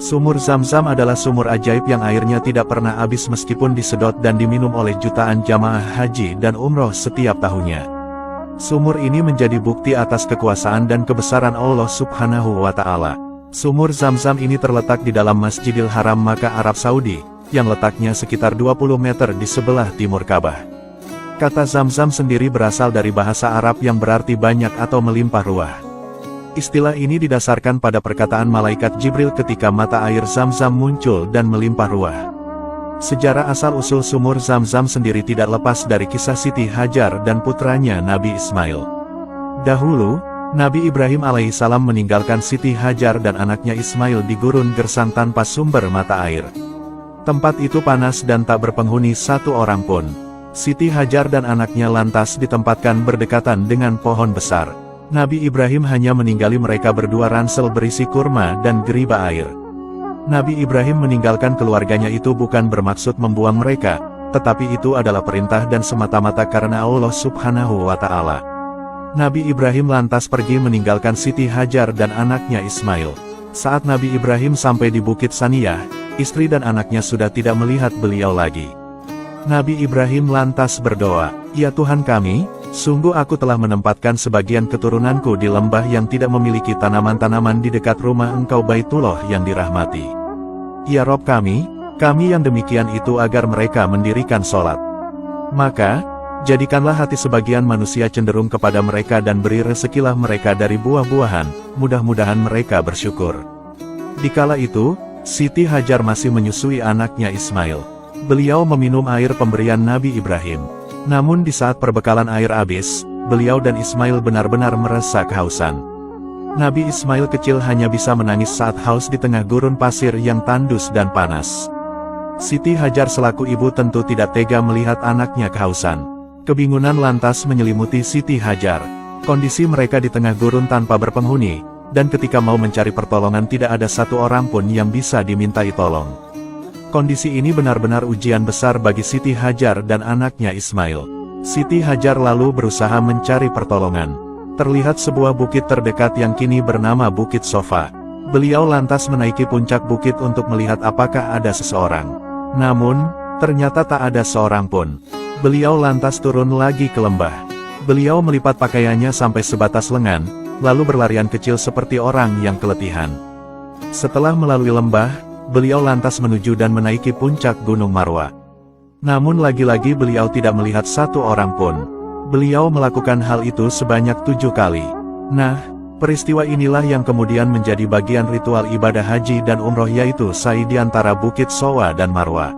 Sumur Zam-Zam adalah sumur ajaib yang airnya tidak pernah habis meskipun disedot dan diminum oleh jutaan jamaah haji dan umroh setiap tahunnya. Sumur ini menjadi bukti atas kekuasaan dan kebesaran Allah Subhanahu wa Ta'ala. Sumur Zam-Zam ini terletak di dalam Masjidil Haram Makkah, Arab Saudi, yang letaknya sekitar 20 meter di sebelah timur Ka'bah. Kata Zam-Zam sendiri berasal dari bahasa Arab yang berarti banyak atau melimpah ruah. Istilah ini didasarkan pada perkataan malaikat Jibril ketika mata air Zam-Zam muncul dan melimpah ruah. Sejarah asal-usul sumur Zam-Zam sendiri tidak lepas dari kisah Siti Hajar dan putranya Nabi Ismail. Dahulu, Nabi Ibrahim alaihissalam meninggalkan Siti Hajar dan anaknya Ismail di gurun gersang tanpa sumber mata air. Tempat itu panas dan tak berpenghuni satu orang pun. Siti Hajar dan anaknya lantas ditempatkan berdekatan dengan pohon besar. Nabi Ibrahim hanya meninggali mereka berdua ransel berisi kurma dan geriba air. Nabi Ibrahim meninggalkan keluarganya itu bukan bermaksud membuang mereka, tetapi itu adalah perintah dan semata-mata karena Allah Subhanahu wa Ta'ala. Nabi Ibrahim lantas pergi meninggalkan Siti Hajar dan anaknya Ismail. Saat Nabi Ibrahim sampai di Bukit Saniyah, istri dan anaknya sudah tidak melihat beliau lagi. Nabi Ibrahim lantas berdoa, "Ya Tuhan kami, sungguh aku telah menempatkan sebagian keturunanku di lembah yang tidak memiliki tanaman-tanaman di dekat rumah Engkau Baitullah yang dirahmati. Ya Rob kami yang demikian itu agar mereka mendirikan sholat. Maka, jadikanlah hati sebagian manusia cenderung kepada mereka dan beri rezekilah mereka dari buah-buahan, mudah-mudahan mereka bersyukur." Dikala itu, Siti Hajar masih menyusui anaknya Ismail. Beliau meminum air pemberian Nabi Ibrahim. Namun di saat perbekalan air habis, beliau dan Ismail benar-benar merasa kehausan. Nabi Ismail kecil hanya bisa menangis saat haus di tengah gurun pasir yang tandus dan panas. Siti Hajar selaku ibu tentu tidak tega melihat anaknya kehausan. Kebingungan lantas menyelimuti Siti Hajar. Kondisi mereka di tengah gurun tanpa berpenghuni, dan ketika mau mencari pertolongan tidak ada satu orang pun yang bisa dimintai tolong. Kondisi ini benar-benar ujian besar bagi Siti Hajar dan anaknya Ismail. Siti Hajar lalu berusaha mencari pertolongan. Terlihat sebuah bukit terdekat yang kini bernama Bukit Sofa. Beliau lantas menaiki puncak bukit untuk melihat apakah ada seseorang. Namun, ternyata tak ada seorang pun. Beliau lantas turun lagi ke lembah. Beliau melipat pakaiannya sampai sebatas lengan, lalu berlarian kecil seperti orang yang keletihan. Setelah melalui lembah, beliau lantas menuju dan menaiki puncak Gunung Marwa. Namun lagi-lagi beliau tidak melihat satu orang pun. Beliau melakukan hal itu sebanyak 7 kali. Nah, peristiwa inilah yang kemudian menjadi bagian ritual ibadah haji dan umroh yaitu sa'i di antara Bukit Sofa dan Marwa.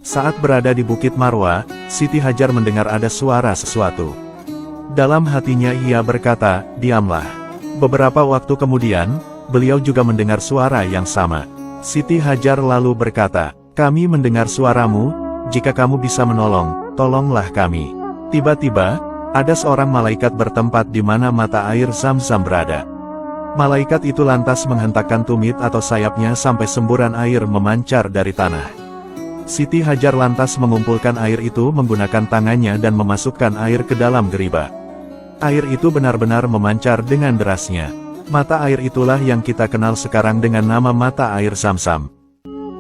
Saat berada di Bukit Marwa, Siti Hajar mendengar ada suara sesuatu. Dalam hatinya ia berkata, "Diamlah." Beberapa waktu kemudian, beliau juga mendengar suara yang sama. Siti Hajar lalu berkata, "Kami mendengar suaramu, jika kamu bisa menolong, tolonglah kami." Tiba-tiba, ada seorang malaikat bertempat di mana mata air Zam-Zam berada. Malaikat itu lantas menghentakkan tumit atau sayapnya sampai semburan air memancar dari tanah. Siti Hajar lantas mengumpulkan air itu menggunakan tangannya dan memasukkan air ke dalam geriba. Air itu benar-benar memancar dengan derasnya. Mata air itulah yang kita kenal sekarang dengan nama mata air Zam-Zam.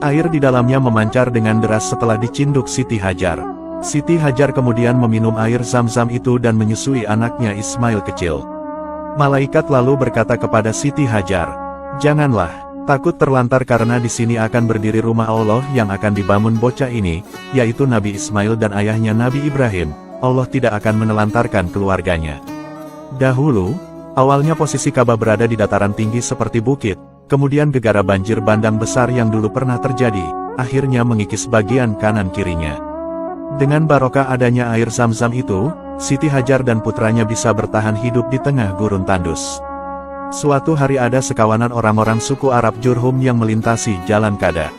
Air di dalamnya memancar dengan deras setelah dicinduk Siti Hajar. Siti Hajar kemudian meminum air Zam-Zam itu dan menyusui anaknya Ismail kecil. Malaikat lalu berkata kepada Siti Hajar, "Janganlah takut terlantar karena di sini akan berdiri rumah Allah yang akan dibangun bocah ini, yaitu Nabi Ismail dan ayahnya Nabi Ibrahim. Allah tidak akan menelantarkan keluarganya." Dahulu, awalnya posisi Ka'bah berada di dataran tinggi seperti bukit, kemudian gegara banjir bandang besar yang dulu pernah terjadi, akhirnya mengikis bagian kanan kirinya. Dengan barokah adanya air Zam-Zam itu, Siti Hajar dan putranya bisa bertahan hidup di tengah gurun tandus. Suatu hari ada sekawanan orang-orang suku Arab Jurhum yang melintasi jalan Kada.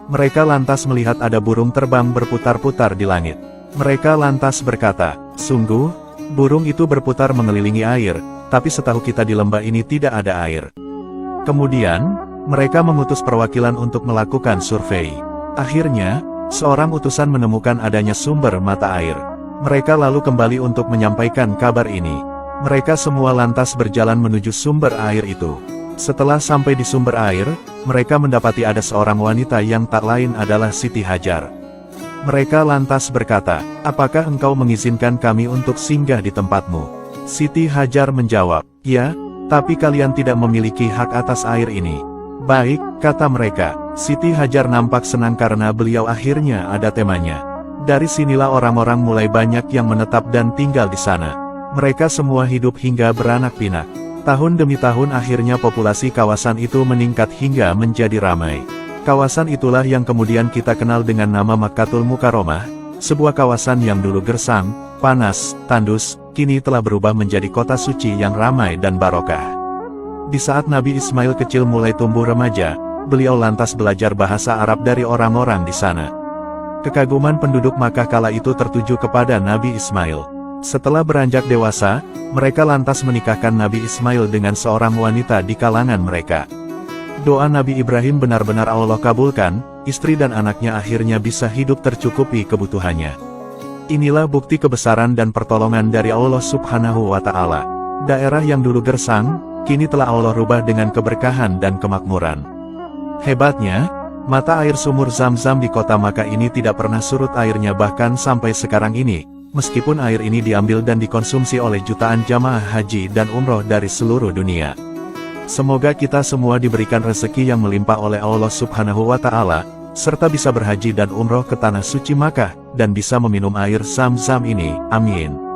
Mereka lantas melihat ada burung terbang berputar-putar di langit. Mereka lantas berkata, "Sungguh, burung itu berputar mengelilingi air, tapi setahu kita di lembah ini tidak ada air." Kemudian, mereka mengutus perwakilan untuk melakukan survei. Akhirnya, seorang utusan menemukan adanya sumber mata air. Mereka lalu kembali untuk menyampaikan kabar ini. Mereka semua lantas berjalan menuju sumber air itu. Setelah sampai di sumber air, mereka mendapati ada seorang wanita yang tak lain adalah Siti Hajar. Mereka lantas berkata, "Apakah engkau mengizinkan kami untuk singgah di tempatmu?" Siti Hajar menjawab, "Ya, tapi kalian tidak memiliki hak atas air ini." "Baik," kata mereka. Siti Hajar nampak senang karena beliau akhirnya ada temanya. Dari sinilah orang-orang mulai banyak yang menetap dan tinggal di sana. Mereka semua hidup hingga beranak pinak. Tahun demi tahun akhirnya populasi kawasan itu meningkat hingga menjadi ramai. Kawasan itulah yang kemudian kita kenal dengan nama Makkatul Mukarramah, sebuah kawasan yang dulu gersang, panas, tandus, kini telah berubah menjadi kota suci yang ramai dan barokah. Di saat Nabi Ismail kecil mulai tumbuh remaja, beliau lantas belajar bahasa Arab dari orang-orang di sana. Kekaguman penduduk Makkah kala itu tertuju kepada Nabi Ismail. Setelah beranjak dewasa, mereka lantas menikahkan Nabi Ismail dengan seorang wanita di kalangan mereka. Doa Nabi Ibrahim benar-benar Allah kabulkan, istri dan anaknya akhirnya bisa hidup tercukupi kebutuhannya. Inilah bukti kebesaran dan pertolongan dari Allah Subhanahu wa Ta'ala. Daerah yang dulu gersang, kini telah Allah rubah dengan keberkahan dan kemakmuran. Hebatnya, mata air sumur Zam-Zam di kota Makkah ini tidak pernah surut airnya bahkan sampai sekarang ini. Meskipun air ini diambil dan dikonsumsi oleh jutaan jamaah haji dan umroh dari seluruh dunia. Semoga kita semua diberikan rezeki yang melimpah oleh Allah Subhanahu wa Ta'ala, serta bisa berhaji dan umroh ke tanah suci Makkah, dan bisa meminum air Zam-Zam ini. Amin.